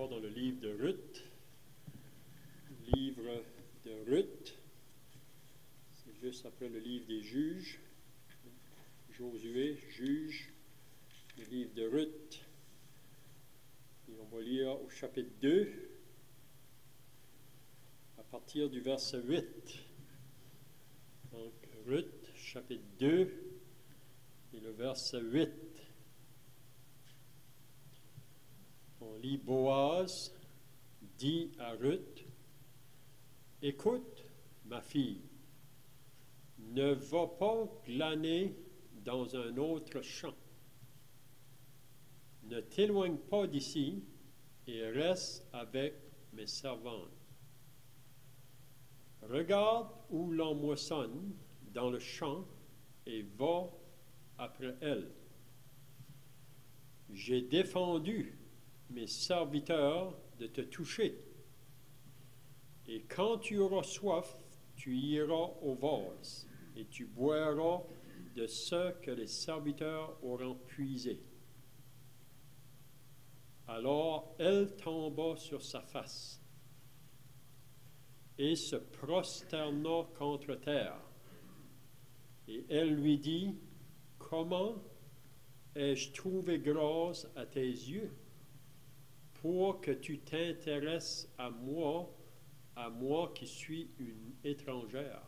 encore dans le livre de Ruth. Livre de Ruth. C'est juste après le livre des juges. Josué, juge. Le livre de Ruth. Et on va lire au chapitre 2, à partir du verset 8. Donc, Ruth, chapitre 2, et le verset 8. On lit: Boaz dit à Ruth: Écoute, ma fille, ne va pas glaner dans un autre champ. Ne t'éloigne pas d'ici et reste avec mes servantes. Regarde où l'on moissonne dans le champ et va après elle. J'ai défendu mes serviteurs de te toucher. Et quand tu auras soif, tu iras au vase et tu boiras de ce que les serviteurs auront puisé. Alors elle tomba sur sa face et se prosterna contre terre. Et elle lui dit: Comment ai-je trouvé grâce à tes yeux pour que tu t'intéresses à moi qui suis une étrangère?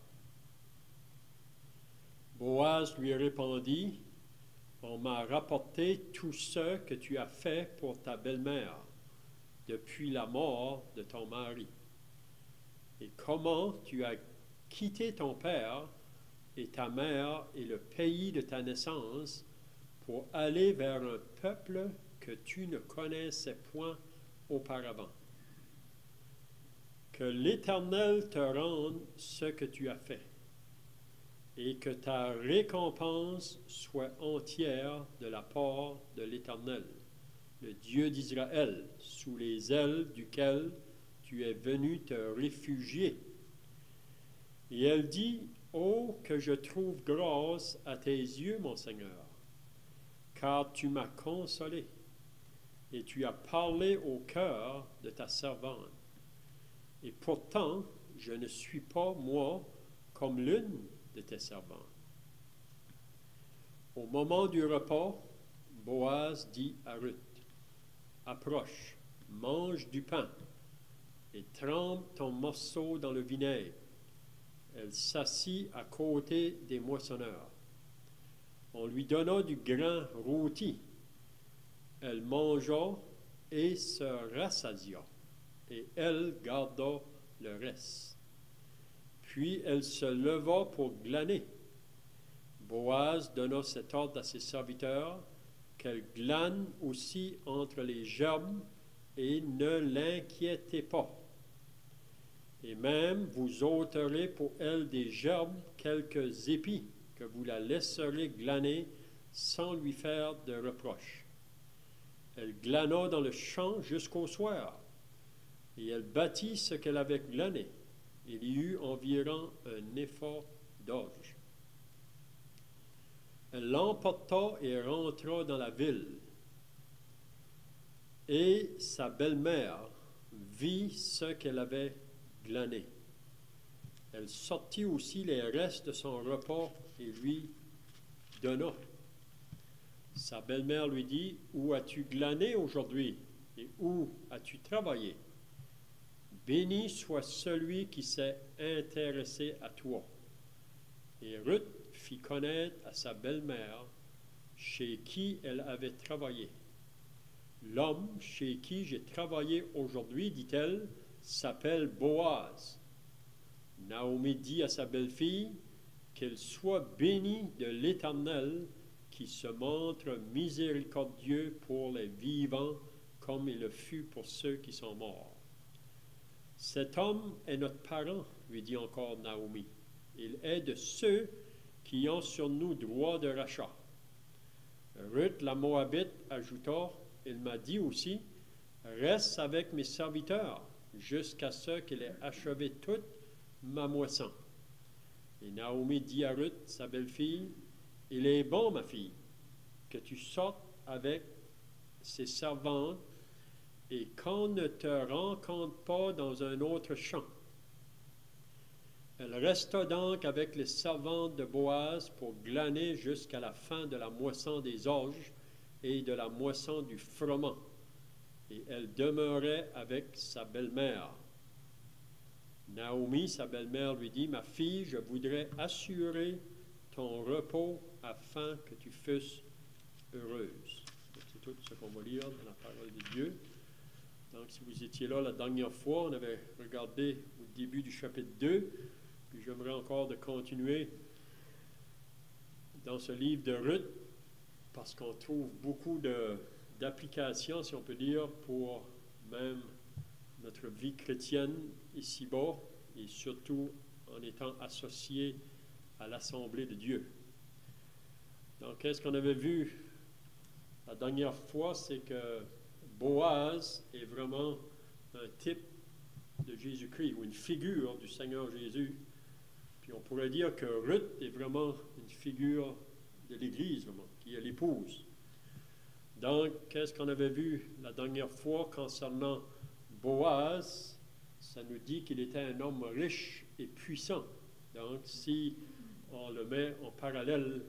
Boaz lui répondit: On m'a rapporté tout ce que tu as fait pour ta belle-mère depuis la mort de ton mari, et comment tu as quitté ton père et ta mère et le pays de ta naissance pour aller vers un peuple que tu ne connaissais point auparavant. Que l'Éternel te rende ce que tu as fait, et que ta récompense soit entière de la part de l'Éternel, le Dieu d'Israël, sous les ailes duquel tu es venu te réfugier. Et elle dit: Oh, que je trouve grâce à tes yeux, mon Seigneur, car tu m'as consolé, et tu as parlé au cœur de ta servante. Et pourtant, je ne suis pas, moi, comme l'une de tes servantes. Au moment du repas, Boaz dit à Ruth: Approche, mange du pain, et trempe ton morceau dans le vinaigre. Elle s'assit à côté des moissonneurs. On lui donna du grain rôti. Elle mangea et se rassasia, et elle garda le reste. Puis elle se leva pour glaner. Boaz donna cet ordre à ses serviteurs, qu'elle glane aussi entre les gerbes, et ne l'inquiétez pas. Et même vous ôterez pour elle des gerbes quelques épis, que vous la laisserez glaner sans lui faire de reproche. Elle glana dans le champ jusqu'au soir, et elle bâtit ce qu'elle avait glané. Il y eut environ un épha d'orge. Elle l'emporta et rentra dans la ville. Et sa belle-mère vit ce qu'elle avait glané. Elle sortit aussi les restes de son repas et lui donna. Sa belle-mère lui dit: Où as-tu glané aujourd'hui et où as-tu travaillé? Béni soit celui qui s'est intéressé à toi. Et Ruth fit connaître à sa belle-mère chez qui elle avait travaillé. L'homme chez qui j'ai travaillé aujourd'hui, dit-elle, s'appelle Boaz. Naomi dit à sa belle-fille: Qu'elle soit bénie de l'Éternel, qui se montre miséricordieux pour les vivants, comme il le fut pour ceux qui sont morts. Cet homme est notre parent, lui dit encore Naomi. Il est de ceux qui ont sur nous droit de rachat. Ruth la Moabite ajouta: Il m'a dit aussi: Reste avec mes serviteurs jusqu'à ce qu'il ait achevé toute ma moisson. Et Naomi dit à Ruth, sa belle-fille: Il est bon, ma fille, que tu sortes avec ses servantes et qu'on ne te rencontre pas dans un autre champ. Elle resta donc avec les servantes de Boaz pour glaner jusqu'à la fin de la moisson des orges et de la moisson du froment. Et elle demeurait avec sa belle-mère. Naomi, sa belle-mère, lui dit, « Ma fille, je voudrais assurer ton repos afin que tu fusses heureuse. » C'est tout ce qu'on va lire dans la parole de Dieu. Donc, si vous étiez là la dernière fois, on avait regardé au début du chapitre 2, puis j'aimerais encore de continuer dans ce livre de Ruth, parce qu'on trouve beaucoup d'applications, si on peut dire, pour même notre vie chrétienne ici-bas, et surtout en étant associé à l'Assemblée de Dieu. Donc, qu'est-ce qu'on avait vu la dernière fois? C'est que Boaz est vraiment un type de Jésus-Christ, ou une figure du Seigneur Jésus. Puis on pourrait dire que Ruth est vraiment une figure de l'Église, vraiment, qui est l'épouse. Donc, qu'est-ce qu'on avait vu la dernière fois concernant Boaz? Ça nous dit qu'il était un homme riche et puissant. Donc, si on le met en parallèle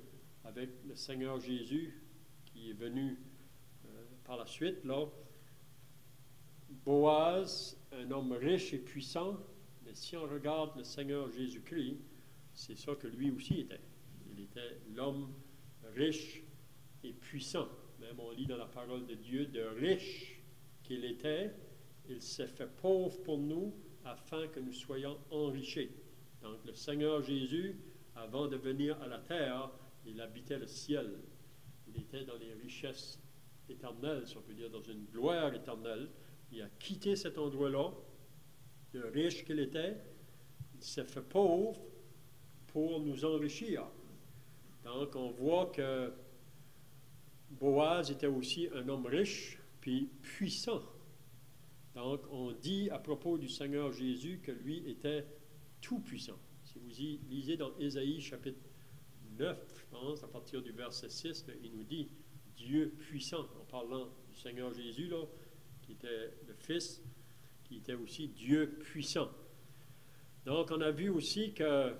avec le Seigneur Jésus, qui est venu par la suite, là, Boaz, un homme riche et puissant, mais si on regarde le Seigneur Jésus-Christ, c'est ça que lui aussi était. Il était l'homme riche et puissant. Même on lit dans la parole de Dieu, de riche qu'il était, il s'est fait pauvre pour nous afin que nous soyons enrichis. Donc le Seigneur Jésus, avant de venir à la terre, il habitait le ciel. Il était dans les richesses éternelles, si on peut dire, dans une gloire éternelle. Il a quitté cet endroit-là, de riche qu'il était, il s'est fait pauvre pour nous enrichir. Donc, on voit que Boaz était aussi un homme riche, puis puissant. Donc, on dit à propos du Seigneur Jésus que lui était tout-puissant. Si vous lisez dans Ésaïe chapitre 9, je pense, à partir du verset 6, là, il nous dit Dieu puissant, en parlant du Seigneur Jésus, là, qui était le Fils, qui était aussi Dieu puissant. Donc, on a vu aussi que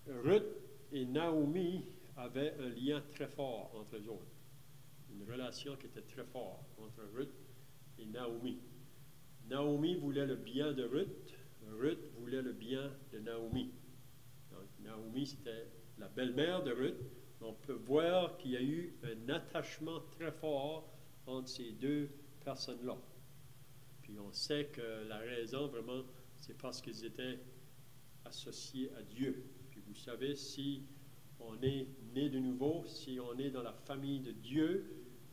Ruth et Naomi avaient un lien très fort entre eux autres. Une relation qui était très forte entre Ruth et Naomi. Naomi voulait le bien de Ruth, Ruth voulait le bien de Naomi. Donc, Naomi, c'était la belle-mère de Ruth. On peut voir qu'il y a eu un attachement très fort entre ces deux personnes-là. Puis on sait que la raison, vraiment, c'est parce qu'ils étaient associés à Dieu. Puis vous savez, si on est né de nouveau, si on est dans la famille de Dieu,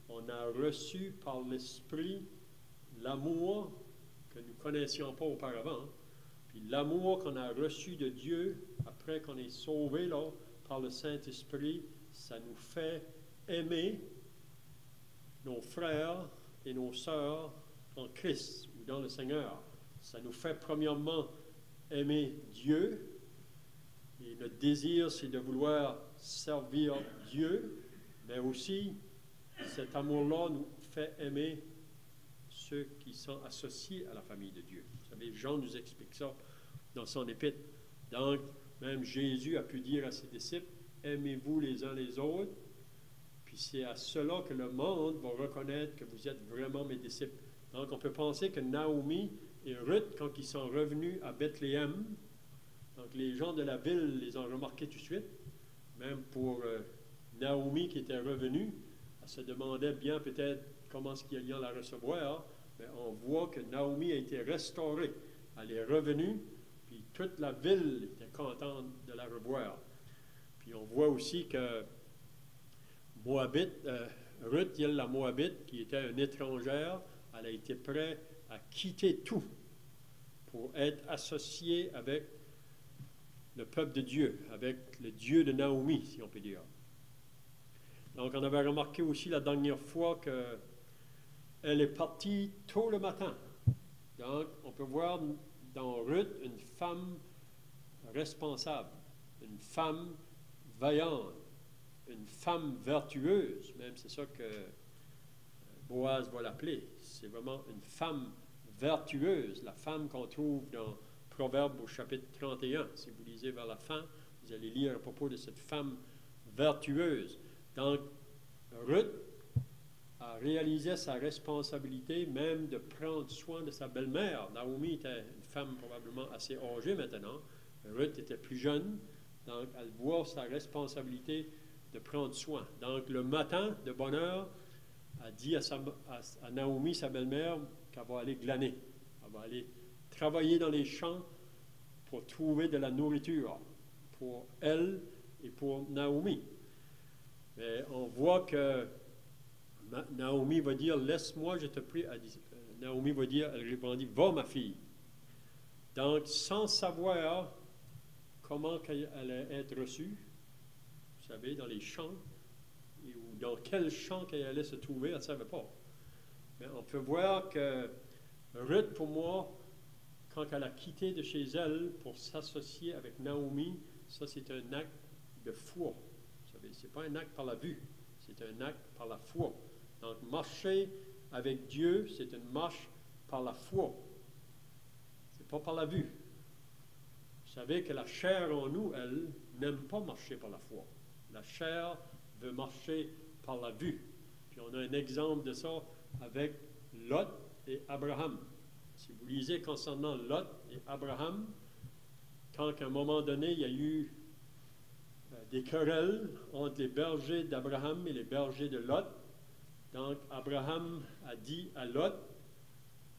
on a reçu par l'Esprit l'amour que nous ne connaissions pas auparavant. Puis l'amour qu'on a reçu de Dieu, après qu'on est sauvé là, par le Saint-Esprit, ça nous fait aimer nos frères et nos sœurs en Christ ou dans le Seigneur. Ça nous fait premièrement aimer Dieu. Et le désir, c'est de vouloir servir Dieu, mais aussi cet amour-là nous fait aimer ceux qui sont associés à la famille de Dieu. Vous savez, Jean nous explique ça dans son épître. Donc, même Jésus a pu dire à ses disciples, aimez-vous les uns les autres, puis c'est à cela que le monde va reconnaître que vous êtes vraiment mes disciples. Donc, on peut penser que Naomi et Ruth, quand ils sont revenus à Bethléem, donc les gens de la ville les ont remarqués tout de suite, même pour Naomi qui était revenue, elle se demandait bien peut-être comment est-ce qu'ils allaient la recevoir, mais on voit que Naomi a été restaurée. Elle est revenue, puis toute la ville était contente de la revoir. Puis on voit aussi que Ruth, la Moabite, qui était une étrangère, elle a été prête à quitter tout pour être associée avec le peuple de Dieu, avec le Dieu de Naomi, si on peut dire. Donc, on avait remarqué aussi la dernière fois qu'elle est partie tôt le matin. Donc, on peut voir dans Ruth une femme responsable, une femme vaillante, une femme vertueuse. Même c'est ça que Boaz va l'appeler. C'est vraiment une femme vertueuse, la femme qu'on trouve dans Proverbes au chapitre 31. Si vous lisez vers la fin, vous allez lire à propos de cette femme vertueuse. Donc, Ruth a réalisé sa responsabilité même de prendre soin de sa belle-mère. Naomi était une femme probablement assez âgée maintenant. Ruth était plus jeune. Donc, elle voit sa responsabilité de prendre soin. Donc, le matin, de bonne heure, elle dit à Naomi, sa belle-mère, qu'elle va aller glaner. Elle va aller travailler dans les champs pour trouver de la nourriture pour elle et pour Naomi. Mais on voit que Naomi va dire, laisse-moi, je te prie. Naomi va dire, elle répondit, va ma fille. Donc, sans savoir comment elle allait être reçue, vous savez, dans les champs, ou dans quel champ qu'elle allait se trouver, elle ne savait pas. Mais on peut voir que Ruth, pour moi, quand elle a quitté de chez elle pour s'associer avec Naomi, ça c'est un acte de foi. Vous savez, ce n'est pas un acte par la vue, c'est un acte par la foi. Donc, marcher avec Dieu, c'est une marche par la foi. Ce n'est pas par la vue. Vous savez que la chair en nous, elle, n'aime pas marcher par la foi. La chair veut marcher par la vue. Puis on a un exemple de ça avec Lot et Abraham. Si vous lisez concernant Lot et Abraham, quand à un moment donné, il y a eu des querelles entre les bergers d'Abraham et les bergers de Lot, donc Abraham a dit à Lot,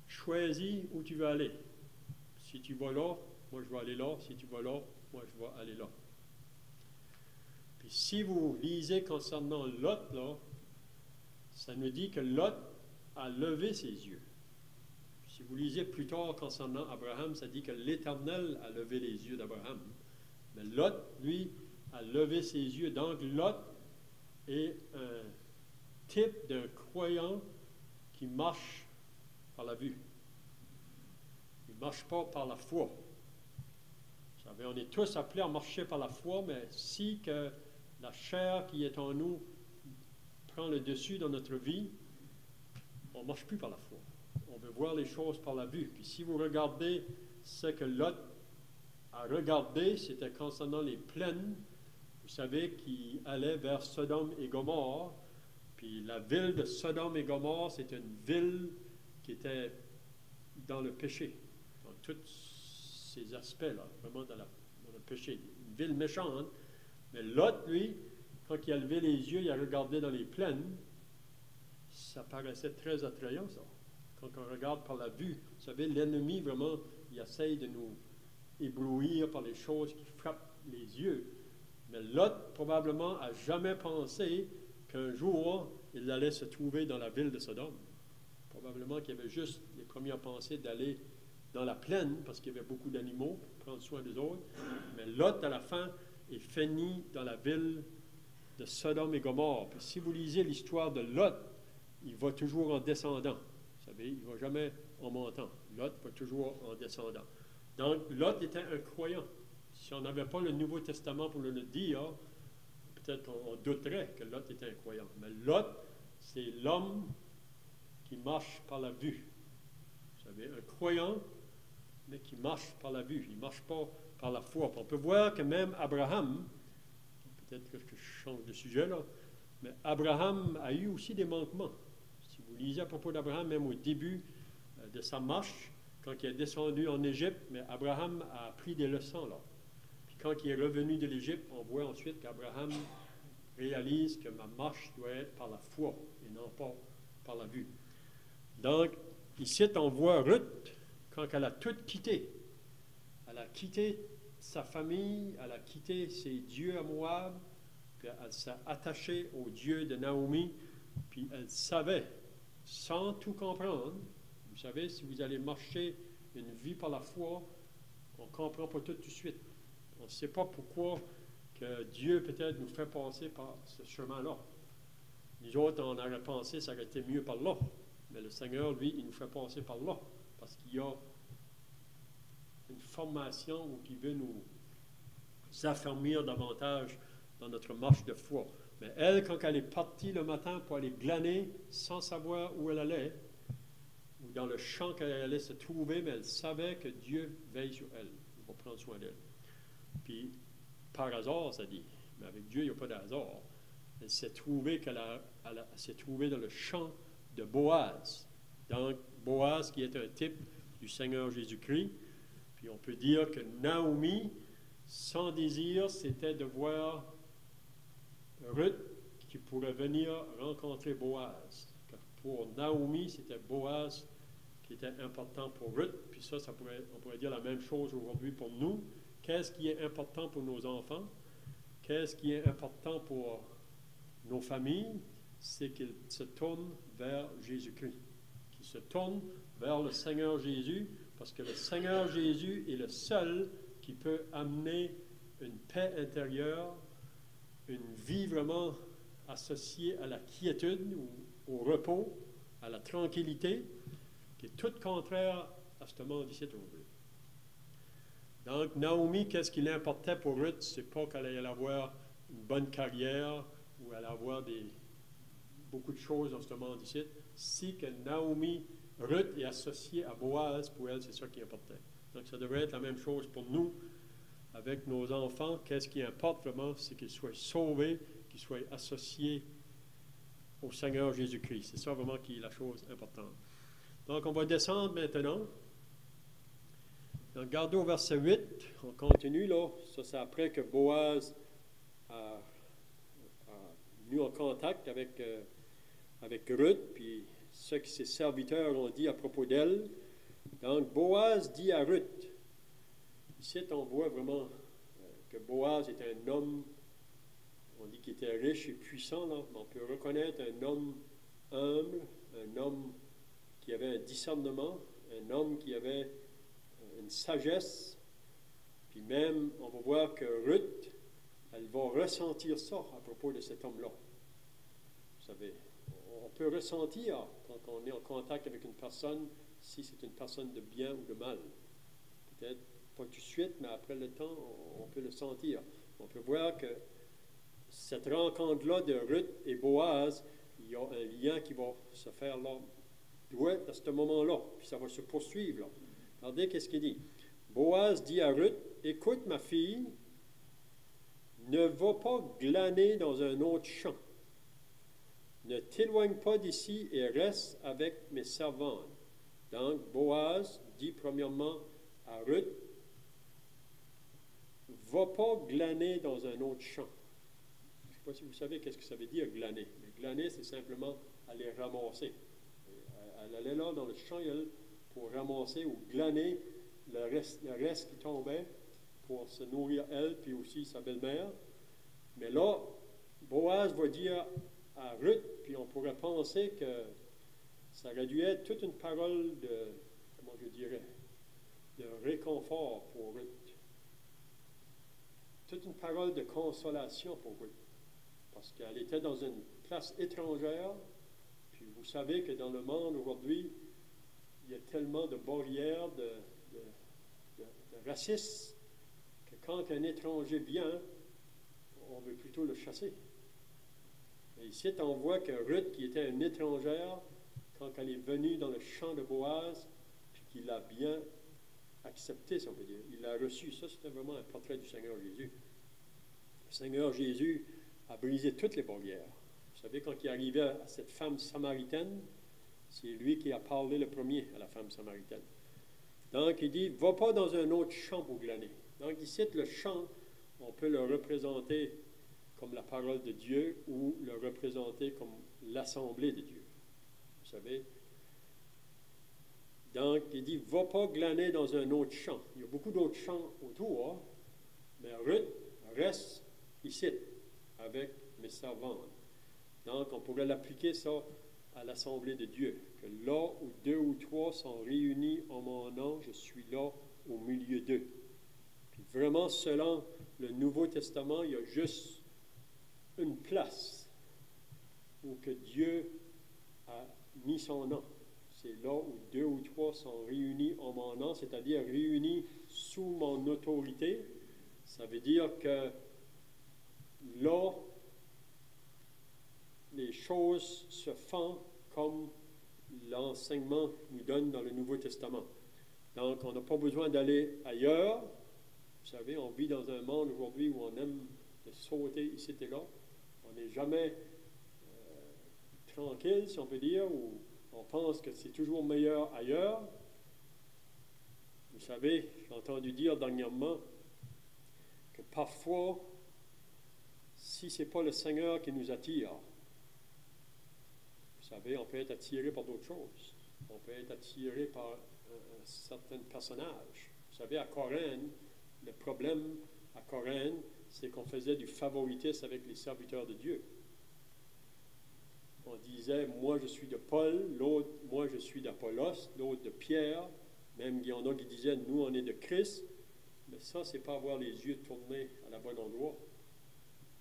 choisis où tu veux aller. Si tu vas là, moi je vais aller là. Si tu vas là, moi je vais aller là. Puis si vous lisez concernant Lot, là, ça nous dit que Lot a levé ses yeux. Si vous lisez plus tard concernant Abraham, ça dit que l'Éternel a levé les yeux d'Abraham. Mais Lot, lui, a levé ses yeux. Donc Lot est un type d'un croyant qui marche par la vue. Il ne marche pas par la foi. Vous savez, on est tous appelés à marcher par la foi, mais si que la chair qui est en nous prend le dessus dans notre vie, on ne marche plus par la foi. On veut voir les choses par la vue. Puis si vous regardez ce que Lot a regardé, c'était concernant les plaines, vous savez, qui allaient vers Sodome et Gomorrhe. Puis la ville de Sodome et Gomorrhe, c'est une ville qui était dans le péché. Dans tous ces aspects-là, vraiment dans le péché. Une ville méchante. Mais Lot, lui, quand il a levé les yeux, il a regardé dans les plaines, ça paraissait très attrayant, ça. Quand on regarde par la vue, vous savez, l'ennemi, vraiment, il essaye de nous éblouir par les choses qui frappent les yeux. Mais Lot, probablement, n'a jamais pensé qu'un jour, il allait se trouver dans la ville de Sodome. Probablement qu'il avait juste les premières pensées d'aller dans la plaine, parce qu'il y avait beaucoup d'animaux, pour prendre soin des autres. Mais Lot, à la fin, est fini dans la ville de Sodome et Gomorrhe. Puis si vous lisez l'histoire de Lot, il va toujours en descendant. Vous savez, il ne va jamais en montant. Lot va toujours en descendant. Donc, Lot était un croyant. Si on n'avait pas le Nouveau Testament pour le dire, peut-être on douterait que Lot était un croyant. Mais Lot, c'est l'homme qui marche par la vue. Vous savez, un croyant, mais qui marche par la vue. Il ne marche pas par la foi. On peut voir que même Abraham, peut-être que je change de sujet là, mais Abraham a eu aussi des manquements. Si vous lisez à propos d'Abraham, même au début de sa marche, quand il est descendu en Égypte, mais Abraham a appris des leçons là. Puis quand il est revenu de l'Égypte, on voit ensuite qu'Abraham réalise que ma marche doit être par la foi et non pas par la vue. Donc, ici, on voit Ruth, quand elle a tout quitté. Elle a quitté sa famille, elle a quitté ses dieux à Moab, puis elle s'est attachée au Dieu de Naomi, puis elle savait, sans tout comprendre, vous savez, si vous allez marcher une vie par la foi, on ne comprend pas tout de suite. On ne sait pas pourquoi que Dieu peut-être nous fait passer par ce chemin-là. Nous autres, on aurait pensé que ça aurait été mieux par là. Mais le Seigneur, lui, il nous fait passer par là, parce qu'il y a une formation où il veut nous affermir davantage dans notre marche de foi. Mais elle, quand elle est partie le matin pour aller glaner, sans savoir où elle allait, ou dans le champ qu'elle allait se trouver, mais elle savait que Dieu veille sur elle, il va prendre soin d'elle. Puis, par hasard, ça dit, mais avec Dieu, il n'y a pas de hasard. Elle s'est trouvée s'est trouvée dans le champ de Boaz. Donc, Boaz qui est un type du Seigneur Jésus-Christ. Puis on peut dire que Naomi, son désir, c'était de voir Ruth qui pourrait venir rencontrer Boaz. Car pour Naomi, c'était Boaz qui était important pour Ruth. Puis ça, on pourrait dire la même chose aujourd'hui pour nous. Qu'est-ce qui est important pour nos enfants? Qu'est-ce qui est important pour nos familles? C'est qu'ils se tournent vers Jésus-Christ. Qu'ils se tournent vers le Seigneur Jésus, parce que le Seigneur Jésus est le seul qui peut amener une paix intérieure, une vie vraiment associée à la quiétude, ou au repos, à la tranquillité, qui est tout contraire à ce monde ici aujourd'hui. Donc, Naomi, qu'est-ce qui l'importait pour Ruth? C'est pas qu'elle allait avoir une bonne carrière ou elle allait avoir beaucoup de choses dans ce monde ici. Si que Naomi, Ruth est associée à Boaz, pour elle, c'est ça qui importait. Donc, ça devrait être la même chose pour nous, avec nos enfants. Qu'est-ce qui importe vraiment? C'est qu'ils soient sauvés, qu'ils soient associés au Seigneur Jésus-Christ. C'est ça vraiment qui est la chose importante. Donc, on va descendre maintenant. Donc, regardez au verset 8, on continue là. Ça, c'est après que Boaz a venu en contact avec Ruth, puis ce que ses serviteurs ont dit à propos d'elle. Donc, Boaz dit à Ruth, ici, on voit vraiment que Boaz était un homme, on dit qu'il était riche et puissant, là. On peut reconnaître un homme humble, un homme qui avait un discernement, un homme qui avait une sagesse, puis même, on va voir que Ruth, elle va ressentir ça à propos de cet homme-là. Vous savez, on peut ressentir quand on est en contact avec une personne, si c'est une personne de bien ou de mal. Peut-être pas tout de suite, mais après le temps, on peut le sentir. On peut voir que cette rencontre-là de Ruth et Boaz, il y a un lien qui va se faire là, à ce moment-là, puis ça va se poursuivre là. Regardez qu'est-ce qu'il dit. Boaz dit à Ruth, « Écoute ma fille, ne va pas glaner dans un autre champ. Ne t'éloigne pas d'ici et reste avec mes servantes. » Donc, Boaz dit premièrement à Ruth, « Va pas glaner dans un autre champ. » Je ne sais pas si vous savez qu'est-ce que ça veut dire glaner. Mais glaner, c'est simplement aller ramasser. Elle allait là dans le champ pour ramasser ou glaner le reste qui tombait pour se nourrir elle, puis aussi sa belle-mère. Mais là, Boaz va dire à Ruth, puis on pourrait penser que ça aurait dû être toute une parole de, comment je dirais, de réconfort pour Ruth. Toute une parole de consolation pour Ruth. Parce qu'elle était dans une place étrangère, puis vous savez que dans le monde aujourd'hui, il y a tellement de barrières, de racisme, que quand un étranger vient, on veut plutôt le chasser. Et ici, on voit que Ruth, qui était une étrangère, quand elle est venue dans le champ de Boaz, puis qu'il l'a bien accepté, si on peut dire, il l'a reçu. Ça, c'était vraiment un portrait du Seigneur Jésus. Le Seigneur Jésus a brisé toutes les barrières. Vous savez, quand il arrivait à cette femme samaritaine, c'est lui qui a parlé le premier à la femme samaritaine. Donc, il dit, « Va pas dans un autre champ pour glaner. » Donc, ici, le champ, on peut le représenter comme la parole de Dieu ou le représenter comme l'assemblée de Dieu. Vous savez? Donc, il dit, « Va pas glaner dans un autre champ. » Il y a beaucoup d'autres champs autour, mais Ruth reste ici avec mes servantes. Donc, on pourrait l'appliquer ça à l'assemblée de Dieu, que là où 2 ou 3 sont réunis en mon nom, je suis là au milieu d'eux. Puis vraiment, selon le Nouveau Testament, il y a juste une place où que Dieu a mis son nom. C'est là où 2 ou 3 sont réunis en mon nom, c'est-à-dire réunis sous mon autorité. Ça veut dire que là, choses se font comme l'enseignement nous donne dans le Nouveau Testament. Donc, on n'a pas besoin d'aller ailleurs. Vous savez, on vit dans un monde aujourd'hui où on aime de sauter ici et là. On n'est jamais tranquille, si on peut dire, où on pense que c'est toujours meilleur ailleurs. Vous savez, j'ai entendu dire dernièrement que parfois, si ce n'est pas le Seigneur qui nous attire, vous savez, on peut être attiré par d'autres choses. On peut être attiré par un certain personnage. Vous savez, à Corinthe, le problème à Corinthe, c'est qu'on faisait du favoritisme avec les serviteurs de Dieu. On disait, moi je suis de Paul, l'autre, moi je suis d'Apollos, l'autre de Pierre. Même il y en a qui disaient, nous on est de Christ. Mais ça, c'est pas avoir les yeux tournés à la bonne endroit.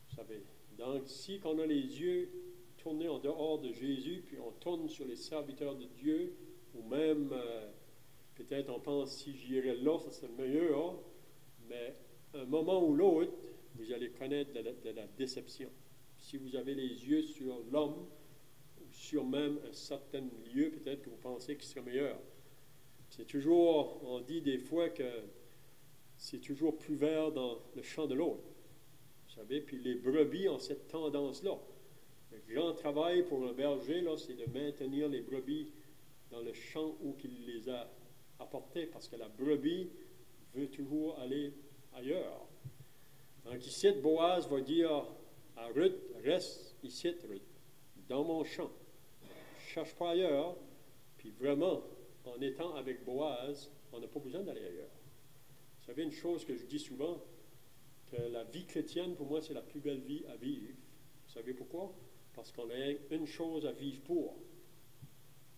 Vous savez. Donc, si on a les yeux tournés en dehors de Jésus, puis on tourne sur les serviteurs de Dieu, ou même, peut-être on pense, si j'irais là, ça serait meilleur, hein? Mais un moment ou l'autre, vous allez connaître de la déception. Si vous avez les yeux sur l'homme, ou sur même un certain lieu, peut-être que vous pensez qu'il serait meilleur. C'est toujours, on dit des fois que c'est toujours plus vert dans le champ de l'autre. Vous savez, puis les brebis ont cette tendance-là. Le grand travail pour un berger, là, c'est de maintenir les brebis dans le champ où il les a apportées, parce que la brebis veut toujours aller ailleurs. Donc ici, Boaz va dire à Ruth, reste ici, Ruth, dans mon champ. Ne cherche pas ailleurs. Puis vraiment, en étant avec Boaz, on n'a pas besoin d'aller ailleurs. Vous savez, une chose que je dis souvent, que la vie chrétienne, pour moi, c'est la plus belle vie à vivre. Vous savez pourquoi? Parce qu'on a une chose à vivre pour.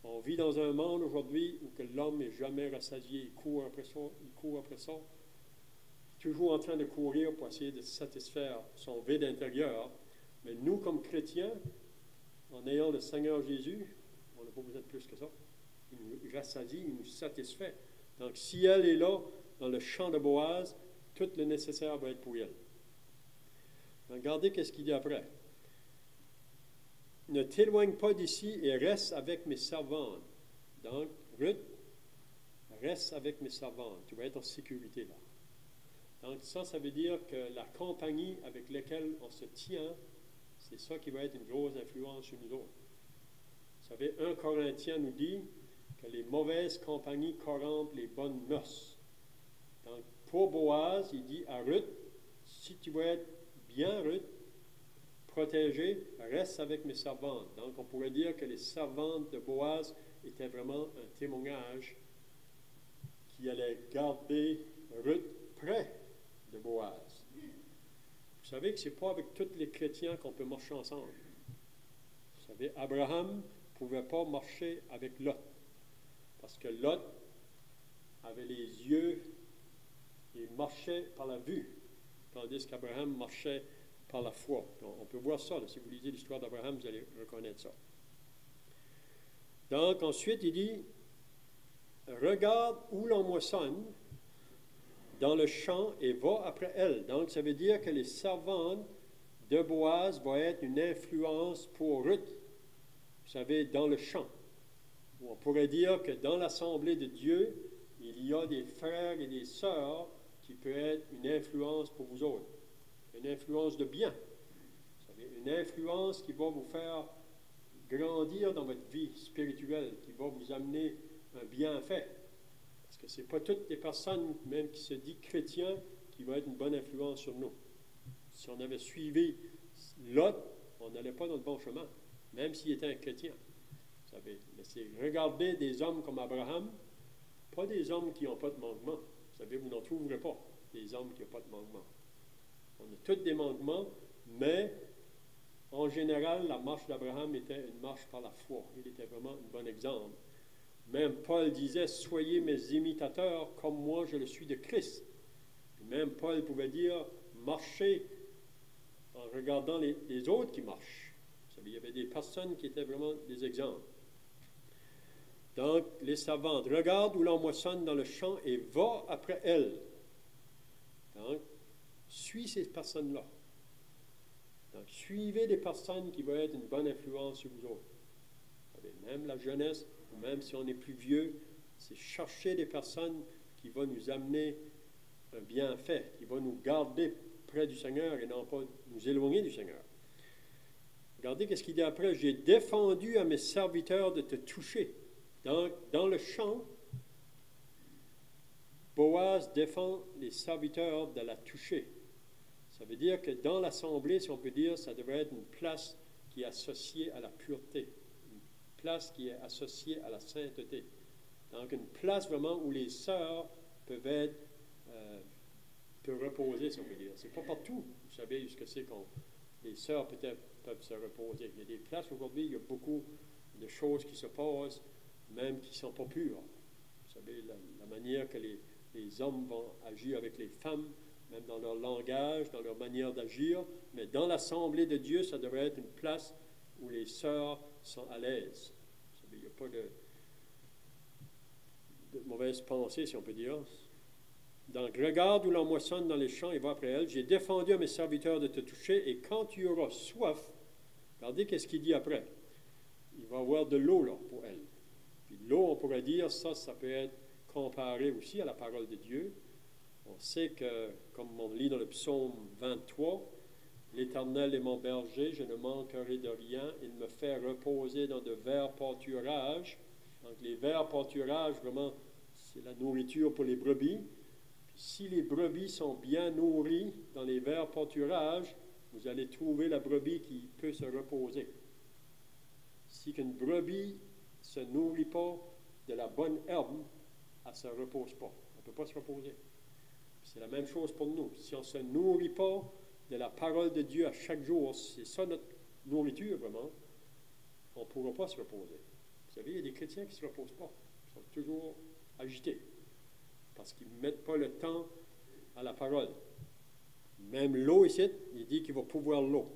On vit dans un monde aujourd'hui où que l'homme n'est jamais rassasié. Il court après ça, toujours en train de courir pour essayer de satisfaire son vide intérieur. Mais nous, comme chrétiens, en ayant le Seigneur Jésus, on n'a pas besoin de plus que ça. Il nous rassasie, il nous satisfait. Donc, si elle est là, dans le champ de Boaz, tout le nécessaire va être pour elle. Regardez qu'est-ce qu'il dit après. Ne t'éloigne pas d'ici et reste avec mes servantes. Donc, Ruth, reste avec mes servantes. Tu vas être en sécurité là. Donc, ça veut dire que la compagnie avec laquelle on se tient, c'est ça qui va être une grosse influence sur nous autres. Vous savez, 1 Corinthiens nous dit que les mauvaises compagnies corrompent les bonnes mœurs. Donc, pour Boaz, il dit à Ruth, si tu veux être bien, Ruth, protégée, reste avec mes servantes. Donc, on pourrait dire que les servantes de Boaz étaient vraiment un témoignage qui allait garder Ruth près de Boaz. Vous savez que ce n'est pas avec tous les chrétiens qu'on peut marcher ensemble. Vous savez, Abraham ne pouvait pas marcher avec Lot, parce que Lot avait les yeux, il marchait par la vue, tandis qu'Abraham marchait par la foi. On peut voir ça, là. Si vous lisez l'histoire d'Abraham, vous allez reconnaître ça. Donc, ensuite, il dit, regarde où l'on moissonne dans le champ et va après elle. Donc, ça veut dire que les servantes de Boaz vont être une influence pour Ruth, vous savez, dans le champ. On pourrait dire que dans l'assemblée de Dieu, il y a des frères et des sœurs qui peuvent être une influence pour vous autres. Une influence de bien. Vous savez, une influence qui va vous faire grandir dans votre vie spirituelle, qui va vous amener un bienfait. Parce que ce n'est pas toutes les personnes, même qui se disent chrétiens, qui vont être une bonne influence sur nous. Si on avait suivi Lot, on n'allait pas dans le bon chemin, même s'il était un chrétien. Vous savez, mais c'est regarder des hommes comme Abraham, pas des hommes qui n'ont pas de manquement. Vous savez, vous n'en trouverez pas des hommes qui n'ont pas de manquement. On a tous des manquements, mais en général, la marche d'Abraham était une marche par la foi. Il était vraiment un bon exemple. Même Paul disait, soyez mes imitateurs comme moi je le suis de Christ. Puis même Paul pouvait dire, marchez en regardant les autres qui marchent. Vous savez, il y avait des personnes qui étaient vraiment des exemples. Donc, les servantes, regarde où l'on moissonne dans le champ et va après elles. Donc, suis ces personnes-là. Donc, suivez des personnes qui vont être une bonne influence sur vous autres. Vous savez, même la jeunesse, ou même si on est plus vieux, c'est chercher des personnes qui vont nous amener un bienfait, qui vont nous garder près du Seigneur et non pas nous éloigner du Seigneur. Regardez ce qu'il dit après. J'ai défendu à mes serviteurs de te toucher. Dans le chant, Boaz défend les serviteurs de la toucher. Ça veut dire que dans l'assemblée, si on peut dire, ça devrait être une place qui est associée à la pureté, une place qui est associée à la sainteté. Donc, une place vraiment où les sœurs peuvent reposer, si on peut dire. C'est pas partout, vous savez, ce que c'est quand les sœurs peut-être peuvent se reposer. Il y a des places aujourd'hui, il y a beaucoup de choses qui se passent, même qui ne sont pas pures. Vous savez, la manière que les hommes vont agir avec les femmes, même dans leur langage, dans leur manière d'agir, mais dans l'assemblée de Dieu, ça devrait être une place où les sœurs sont à l'aise. Vous savez, il n'y a pas de mauvaise pensée, si on peut dire. Donc, regarde où l'on moissonne dans les champs et va après elle. J'ai défendu à mes serviteurs de te toucher, et quand tu auras soif, regardez qu'est-ce qu'il dit après. Il va y avoir de l'eau là pour elle. Puis l'eau, on pourrait dire, ça peut être comparé aussi à la parole de Dieu. On sait que, comme on lit dans le psaume 23, l'Éternel est mon berger, je ne manquerai de rien. Il me fait reposer dans de verts pâturages. Donc, les verts pâturages, vraiment, c'est la nourriture pour les brebis. Puis, si les brebis sont bien nourries dans les verts pâturages, vous allez trouver la brebis qui peut se reposer. Si une brebis ne se nourrit pas de la bonne herbe, elle ne se repose pas. Elle ne peut pas se reposer. C'est la même chose pour nous. Si on ne se nourrit pas de la parole de Dieu à chaque jour, c'est ça notre nourriture vraiment, on ne pourra pas se reposer. Vous savez, il y a des chrétiens qui ne se reposent pas. Ils sont toujours agités parce qu'ils ne mettent pas le temps à la parole. Même l'eau ici, il dit qu'il va pouvoir l'eau.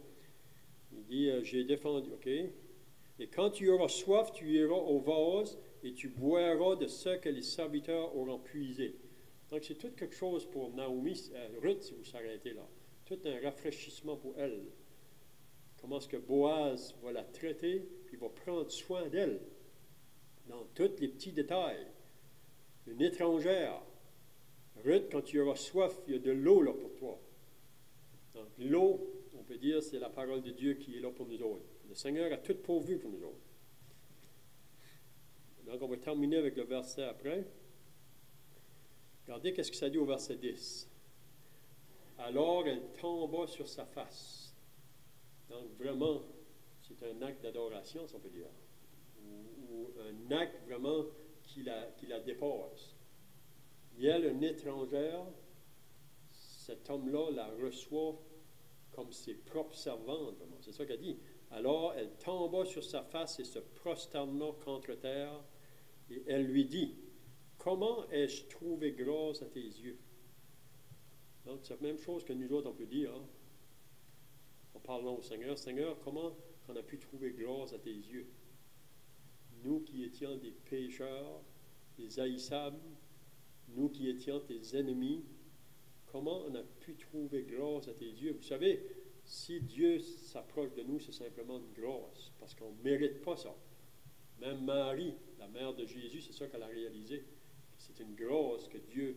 Il dit, j'ai défendu, OK? Et quand tu auras soif, tu iras au vase et tu boiras de ce que les serviteurs auront puisé. Donc, c'est tout quelque chose pour Naomi, Ruth, si vous s'arrêtez là. Tout un rafraîchissement pour elle. Comment est-ce que Boaz va la traiter, puis va prendre soin d'elle dans tous les petits détails. Une étrangère. Ruth, quand tu auras soif, il y a de l'eau là pour toi. Donc, l'eau, on peut dire, c'est la parole de Dieu qui est là pour nous autres. Le Seigneur a tout pourvu pour nous autres. Donc, on va terminer avec le verset après. Regardez qu'est-ce que ça dit au verset 10. Alors, elle tomba sur sa face. Donc, vraiment, c'est un acte d'adoration, si on peut dire. Ou un acte vraiment qui la dépasse. Et elle, une étrangère, cet homme-là la reçoit comme ses propres servantes. Vraiment. C'est ça qu'elle dit. Alors, elle tomba sur sa face et se prosterna contre terre. Et elle lui dit, « Comment ai-je trouvé grâce à tes yeux? » Donc, c'est la même chose que nous autres, on peut dire. Hein? En parlant au Seigneur, « Seigneur, comment on a pu trouver grâce à tes yeux? » Nous qui étions des pécheurs, des haïssables, nous qui étions tes ennemis, comment on a pu trouver grâce à tes yeux? Vous savez, si Dieu s'approche de nous, c'est simplement une grâce, parce qu'on ne mérite pas ça. Même Marie, la mère de Jésus, c'est ça qu'elle a réalisé. C'est une grâce que Dieu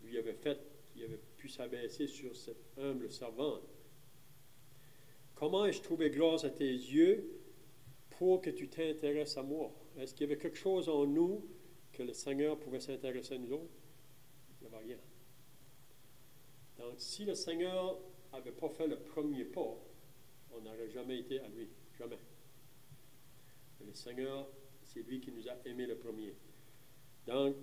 lui avait faite, qu'il avait pu s'abaisser sur cette humble servante. Comment ai-je trouvé grâce à tes yeux pour que tu t'intéresses à moi? Est-ce qu'il y avait quelque chose en nous que le Seigneur pouvait s'intéresser à nous autres? Il n'y avait rien. Donc, si le Seigneur n'avait pas fait le premier pas, on n'aurait jamais été à lui. Jamais. Mais le Seigneur, c'est lui qui nous a aimés le premier. Donc,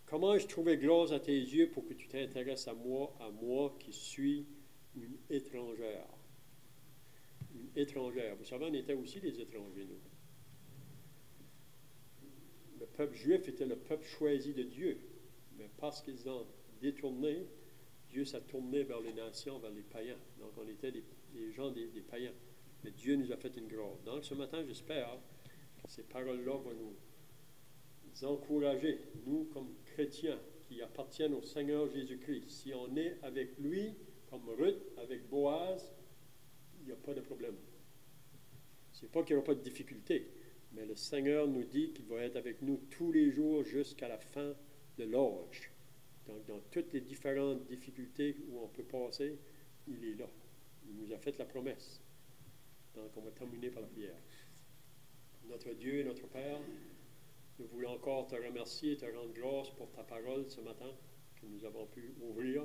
comment ai-je trouvé grâce à tes yeux pour que tu t'intéresses à moi qui suis une étrangère? Une étrangère. Vous savez, on était aussi des étrangers, nous. Le peuple juif était le peuple choisi de Dieu. Mais parce qu'ils ont détourné, Dieu s'est tourné vers les nations, vers les païens. Donc, on était des gens des païens. Mais Dieu nous a fait une grâce. Donc, ce matin, j'espère que ces paroles-là vont nous encourager, nous, comme chrétiens qui appartiennent au Seigneur Jésus-Christ. Si on est avec lui, comme Ruth, avec Boaz, il n'y a pas pas qu'il n'y aura pas de difficulté, mais le Seigneur nous dit qu'il va être avec nous tous les jours jusqu'à la fin de l'âge. Donc, dans toutes les différentes difficultés où on peut passer, il est là. Il nous a fait la promesse. Donc, on va terminer par la prière. Notre Dieu et notre Père, nous voulons encore te remercier et te rendre grâce pour ta parole ce matin que nous avons pu ouvrir.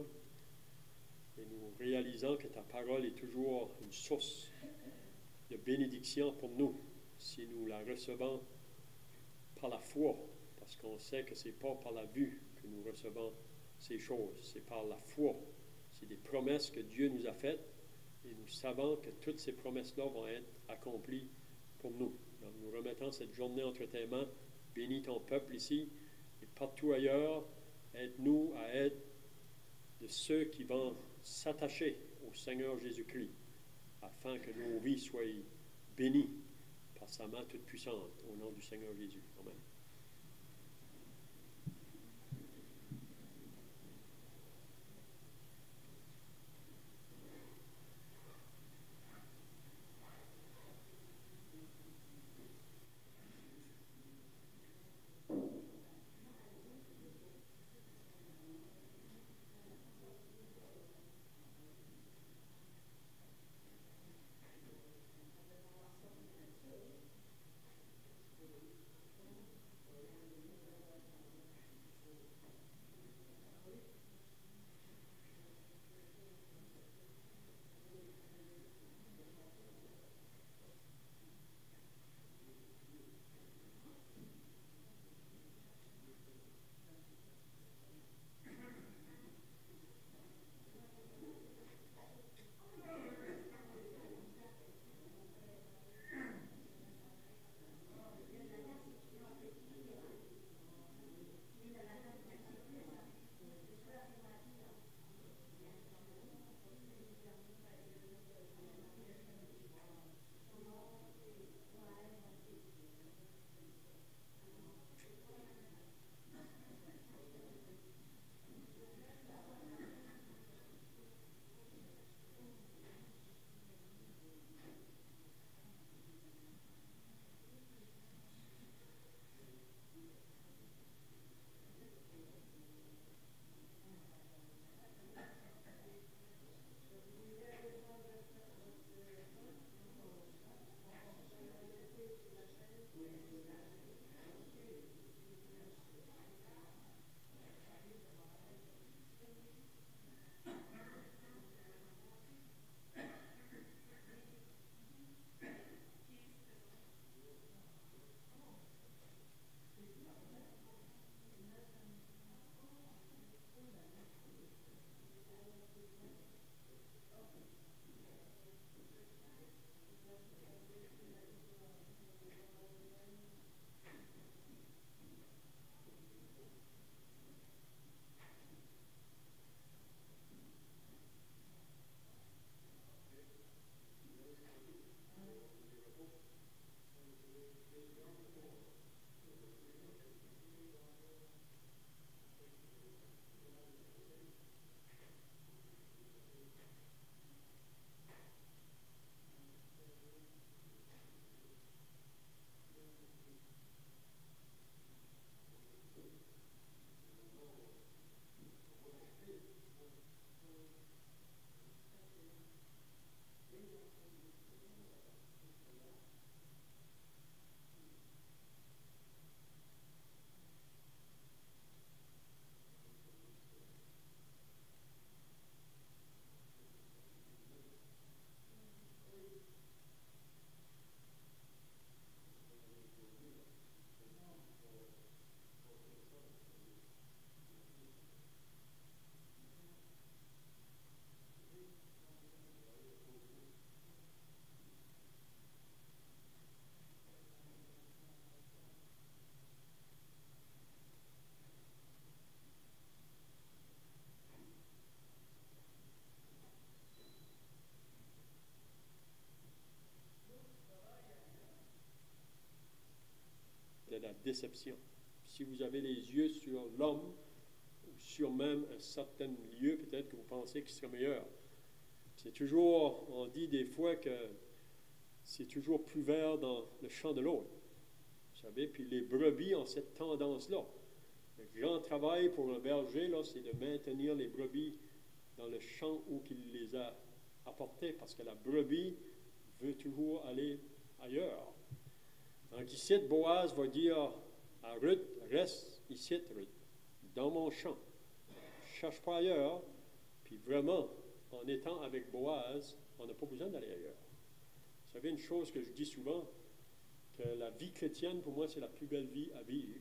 Et nous réalisons que ta parole est toujours une source de bénédiction pour nous si nous la recevons par la foi, parce qu'on sait que ce n'est pas par la vue que nous recevons ces choses, c'est par la foi. C'est des promesses que Dieu nous a faites et nous savons que toutes ces promesses-là vont être accomplies pour nous. Donc nous remettons cette journée entre tes mains. Bénis ton peuple ici et partout ailleurs. Aide-nous à être de ceux qui vont s'attacher au Seigneur Jésus-Christ afin que nos vies soient bénies par sa main toute puissante au nom du Seigneur Jésus. Amen. De la déception. Si vous avez les yeux sur l'homme, ou sur même un certain lieu, peut-être que vous pensez qu'il serait meilleur. C'est toujours, on dit des fois que c'est toujours plus vert dans le champ de l'autre. Vous savez, puis les brebis ont cette tendance-là. Le grand travail pour un berger, là, c'est de maintenir les brebis dans le champ où il les a apportées, parce que la brebis veut toujours aller ailleurs. Donc ici, Boaz va dire à Ruth, reste ici, Ruth, dans mon champ. Ne cherche pas ailleurs. Puis vraiment, en étant avec Boaz, on n'a pas besoin d'aller ailleurs. Vous savez, une chose que je dis souvent, que la vie chrétienne, pour moi, c'est la plus belle vie à vivre.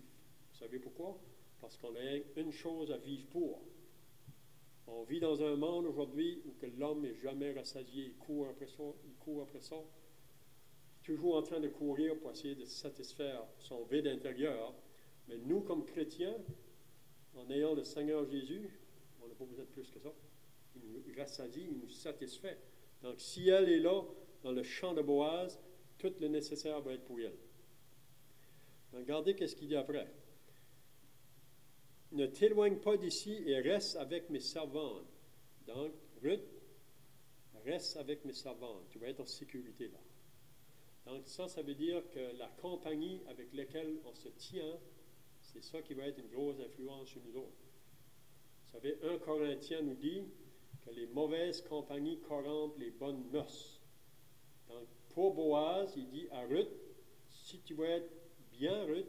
Vous savez pourquoi? Parce qu'on a une chose à vivre pour. On vit dans un monde aujourd'hui où que l'homme n'est jamais rassasié. Il court après ça, toujours en train de courir pour essayer de satisfaire son vide intérieur. Mais nous, comme chrétiens, en ayant le Seigneur Jésus, on n'a pas besoin de plus que ça. Il nous rassasie, il nous satisfait. Donc, si elle est là, dans le champ de Boaz, tout le nécessaire va être pour elle. Donc, regardez ce qu'il dit après. Ne t'éloigne pas d'ici et reste avec mes servantes. Donc, Ruth, reste avec mes servantes. Tu vas être en sécurité là. Donc, ça veut dire que la compagnie avec laquelle on se tient, c'est ça qui va être une grosse influence sur nous autres. Vous savez, 1 Corinthiens nous dit que les mauvaises compagnies corrompent les bonnes mœurs. Donc, pour Boaz, il dit à Ruth, si tu veux être bien, Ruth,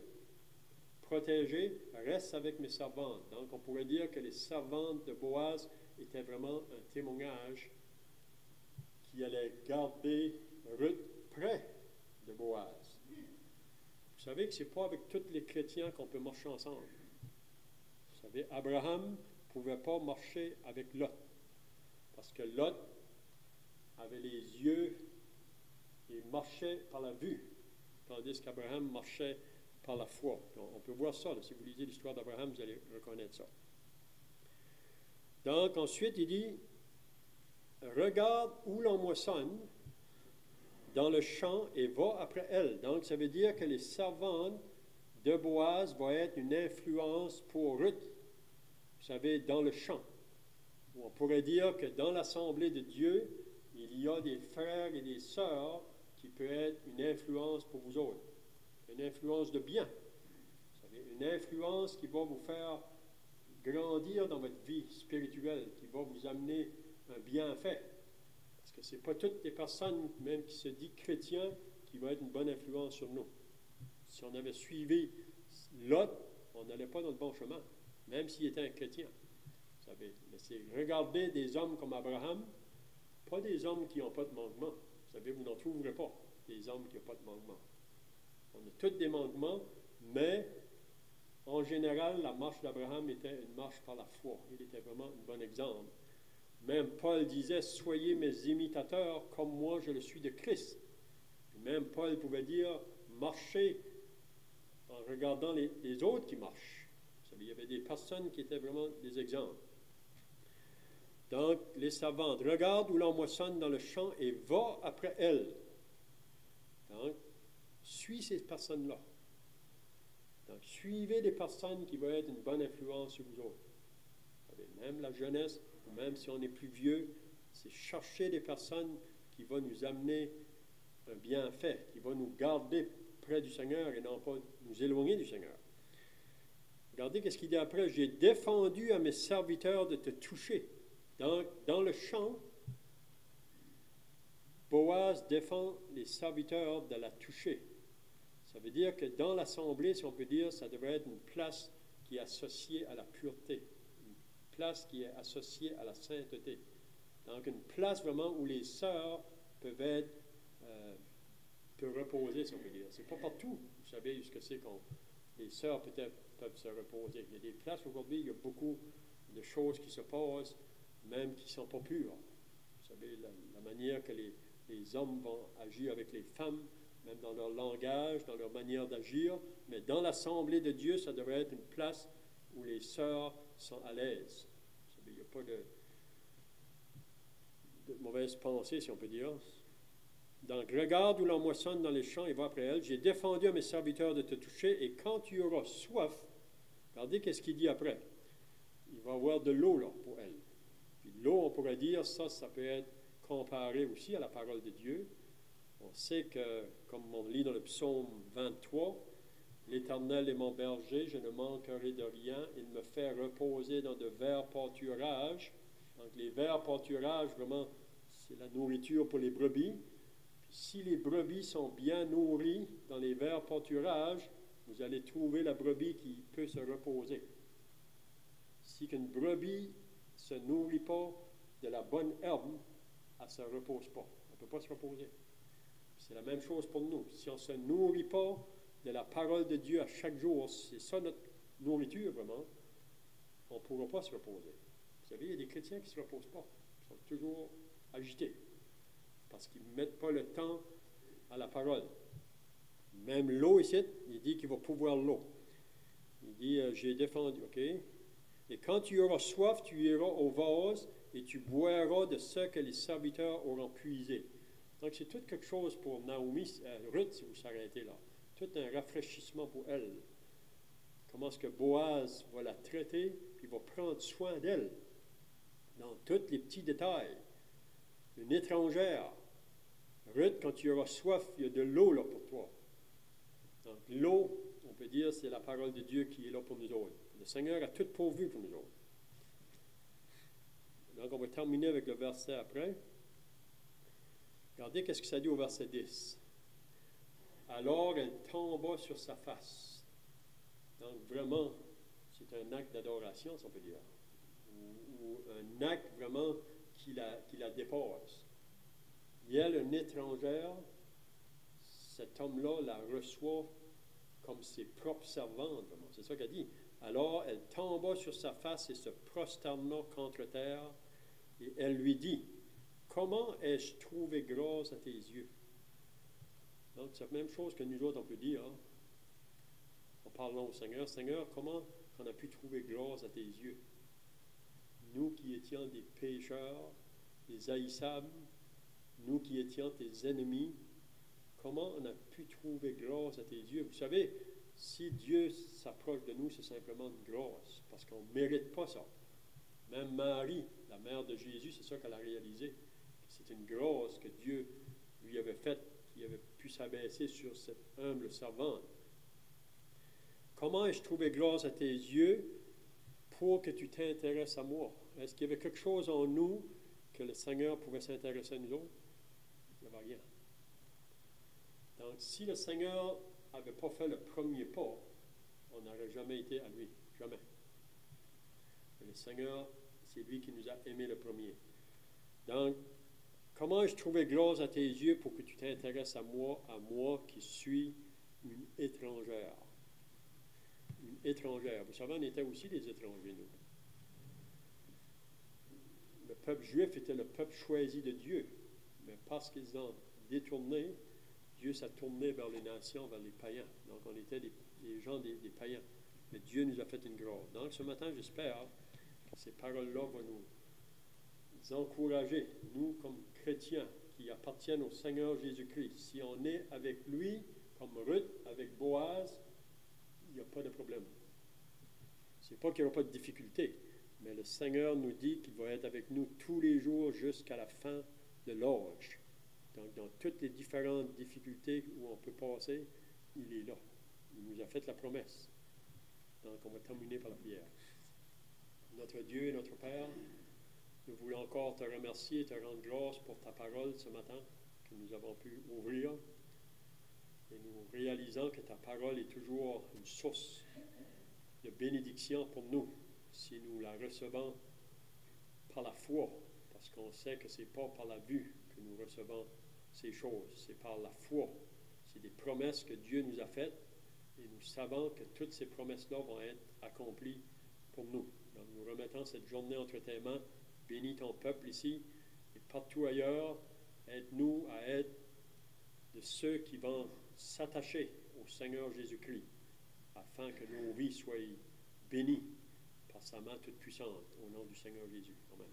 protégée, reste avec mes servantes. Donc, on pourrait dire que les servantes de Boaz étaient vraiment un témoignage qui allait garder Ruth près de Boaz. Vous savez que ce n'est pas avec tous les chrétiens qu'on peut marcher ensemble. Vous savez, Abraham ne pouvait pas marcher avec Lot, parce que Lot avait les yeux et marchait par la vue, tandis qu'Abraham marchait par la foi. On peut voir ça. Là. Si vous lisez l'histoire d'Abraham, vous allez reconnaître ça. Donc, ensuite, il dit, regarde où l'on moissonne dans le champ et va après elle. Donc, ça veut dire que les servantes de Boaz vont être une influence pour Ruth, vous savez, dans le champ. On pourrait dire que dans l'assemblée de Dieu, il y a des frères et des sœurs qui peuvent être une influence pour vous autres. Une influence de bien. Vous savez, une influence qui va vous faire grandir dans votre vie spirituelle, qui va vous amener un bienfait. Parce que ce n'est pas toutes les personnes, même qui se disent chrétiens, qui vont être une bonne influence sur nous. Si on avait suivi Lot, on n'allait pas dans le bon chemin, même s'il était un chrétien. Vous savez, mais c'est regarder des hommes comme Abraham, pas des hommes qui n'ont pas de manquement. Vous savez, vous n'en trouverez pas des hommes qui n'ont pas de manquement. On a tous des manquements, mais en général, la marche d'Abraham était une marche par la foi. Il était vraiment un bon exemple. Même Paul disait, soyez mes imitateurs comme moi je le suis de Christ. Et même Paul pouvait dire, marchez en regardant les autres qui marchent. Vous savez, il y avait des personnes qui étaient vraiment des exemples. Donc, les servantes, regarde où l'on moissonne dans le champ et va après elle. Donc, suis ces personnes-là. Donc, suivez des personnes qui vont être une bonne influence sur vous autres. Vous savez, même la jeunesse, ou même si on est plus vieux, c'est chercher des personnes qui vont nous amener un bienfait, qui vont nous garder près du Seigneur et non pas nous éloigner du Seigneur. Regardez ce qu'il dit après. J'ai défendu à mes serviteurs de te toucher. Donc, dans le champ, Boaz défend les serviteurs de la toucher. Ça veut dire que dans l'assemblée, si on peut dire, ça devrait être une place qui est associée à la pureté, une place qui est associée à la sainteté. Donc, une place vraiment où les sœurs peuvent reposer, si on peut dire. C'est pas partout, vous savez, ce que c'est qu'on les sœurs peut-être peuvent se reposer. Il y a des places aujourd'hui, il y a beaucoup de choses qui se passent, même qui ne sont pas pures. Vous savez, la manière que les hommes vont agir avec les femmes, même dans leur langage, dans leur manière d'agir, mais dans l'assemblée de Dieu, ça devrait être une place où les sœurs sont à l'aise. Vous savez, il n'y a pas de mauvaise pensée, si on peut dire. Donc, regarde où l'on moissonne dans les champs et va après elle. J'ai défendu à mes serviteurs de te toucher, et quand tu auras soif, regardez qu'est-ce qu'il dit après. Il va y avoir de l'eau là pour elle. Puis l'eau, on pourrait dire, ça peut être comparé aussi à la parole de Dieu. On sait que, comme on lit dans le psaume 23, l'Éternel est mon berger, je ne manquerai de rien. Il me fait reposer dans de verts pâturages. Donc, les verts pâturages, vraiment, c'est la nourriture pour les brebis. Puis, si les brebis sont bien nourries dans les verts pâturages, vous allez trouver la brebis qui peut se reposer. Si une brebis ne se nourrit pas de la bonne herbe, elle ne se repose pas. Elle ne peut pas se reposer. C'est la même chose pour nous. Si on ne se nourrit pas de la parole de Dieu à chaque jour, c'est ça notre nourriture vraiment, on ne pourra pas se reposer. Vous savez, il y a des chrétiens qui ne se reposent pas. Ils sont toujours agités parce qu'ils ne mettent pas le temps à la parole. Même l'eau ici, il dit qu'il va pouvoir l'eau. Il dit, j'ai défendu, OK? Et quand tu auras soif, tu iras au vase et tu boiras de ce que les serviteurs auront puisé. Donc, c'est tout quelque chose pour Naomi, Ruth, si vous s'arrêtez là. Tout un rafraîchissement pour elle. Comment est-ce que Boaz va la traiter, puis va prendre soin d'elle dans tous les petits détails. Une étrangère. Ruth, quand tu auras soif, il y a de l'eau là pour toi. Donc, l'eau, on peut dire, c'est la parole de Dieu qui est là pour nous autres. Le Seigneur a tout pourvu pour nous autres. Donc, on va terminer avec le verset après. Regardez qu'est-ce que ça dit au verset 10. Alors, elle tomba sur sa face. Donc, vraiment, c'est un acte d'adoration, si on peut dire. Ou un acte vraiment qui la dépasse. Et elle, une étrangère, cet homme-là la reçoit comme ses propres servantes. Vraiment. C'est ça qu'elle dit. Alors, elle tomba sur sa face et se prosterna contre terre. Et elle lui dit, « Comment ai-je trouvé grâce à tes yeux? » Donc, c'est la même chose que nous autres, on peut dire. Hein? En parlant au Seigneur, « Seigneur, comment on a pu trouver grâce à tes yeux? » Nous qui étions des pécheurs, des haïssables, nous qui étions tes ennemis, comment on a pu trouver grâce à tes yeux? Vous savez, si Dieu s'approche de nous, c'est simplement une grâce, parce qu'on ne mérite pas ça. Même Marie, la mère de Jésus, c'est ça qu'elle a réalisé. C'est une grâce que Dieu lui avait faite, qui avait pu s'abaisser sur cette humble servante. Comment ai-je trouvé grâce à tes yeux pour que tu t'intéresses à moi? Est-ce qu'il y avait quelque chose en nous que le Seigneur pouvait s'intéresser à nous autres? Il n'y avait rien. Donc, si le Seigneur n'avait pas fait le premier pas, on n'aurait jamais été à lui. Jamais. Et le Seigneur, c'est lui qui nous a aimés le premier. Donc, comment ai-je trouvé grâce à tes yeux pour que tu t'intéresses à moi qui suis une étrangère? Une étrangère. Vous savez, on était aussi des étrangers, nous. Le peuple juif était le peuple choisi de Dieu. Mais parce qu'ils ont détourné, Dieu s'est tourné vers les nations, vers les païens. Donc, on était des gens des païens. Mais Dieu nous a fait une grâce. Donc, ce matin, j'espère que ces paroles-là vont nous encourager, nous, comme chrétiens qui appartiennent au Seigneur Jésus-Christ. Si on est avec lui, comme Ruth, avec Boaz, il n'y a pas de problème. Ce n'est pas qu'il n'y aura pas de difficulté, mais le Seigneur nous dit qu'il va être avec nous tous les jours jusqu'à la fin de l'âge. Donc, dans toutes les différentes difficultés où on peut passer, il est là. Il nous a fait la promesse. Donc, on va terminer par la prière. Notre Dieu et notre Père, nous voulons encore te remercier et te rendre grâce pour ta parole ce matin que nous avons pu ouvrir. Et nous réalisons que ta parole est toujours une source de bénédiction pour nous si nous la recevons par la foi, parce qu'on sait que ce n'est pas par la vue que nous recevons ces choses, c'est par la foi. C'est des promesses que Dieu nous a faites et nous savons que toutes ces promesses-là vont être accomplies pour nous. Donc nous remettons cette journée entre tes mains. Bénis ton peuple ici et partout ailleurs. Aide-nous à être de ceux qui vont s'attacher au Seigneur Jésus-Christ afin que nos vies soient bénies par sa main toute puissante au nom du Seigneur Jésus. Amen.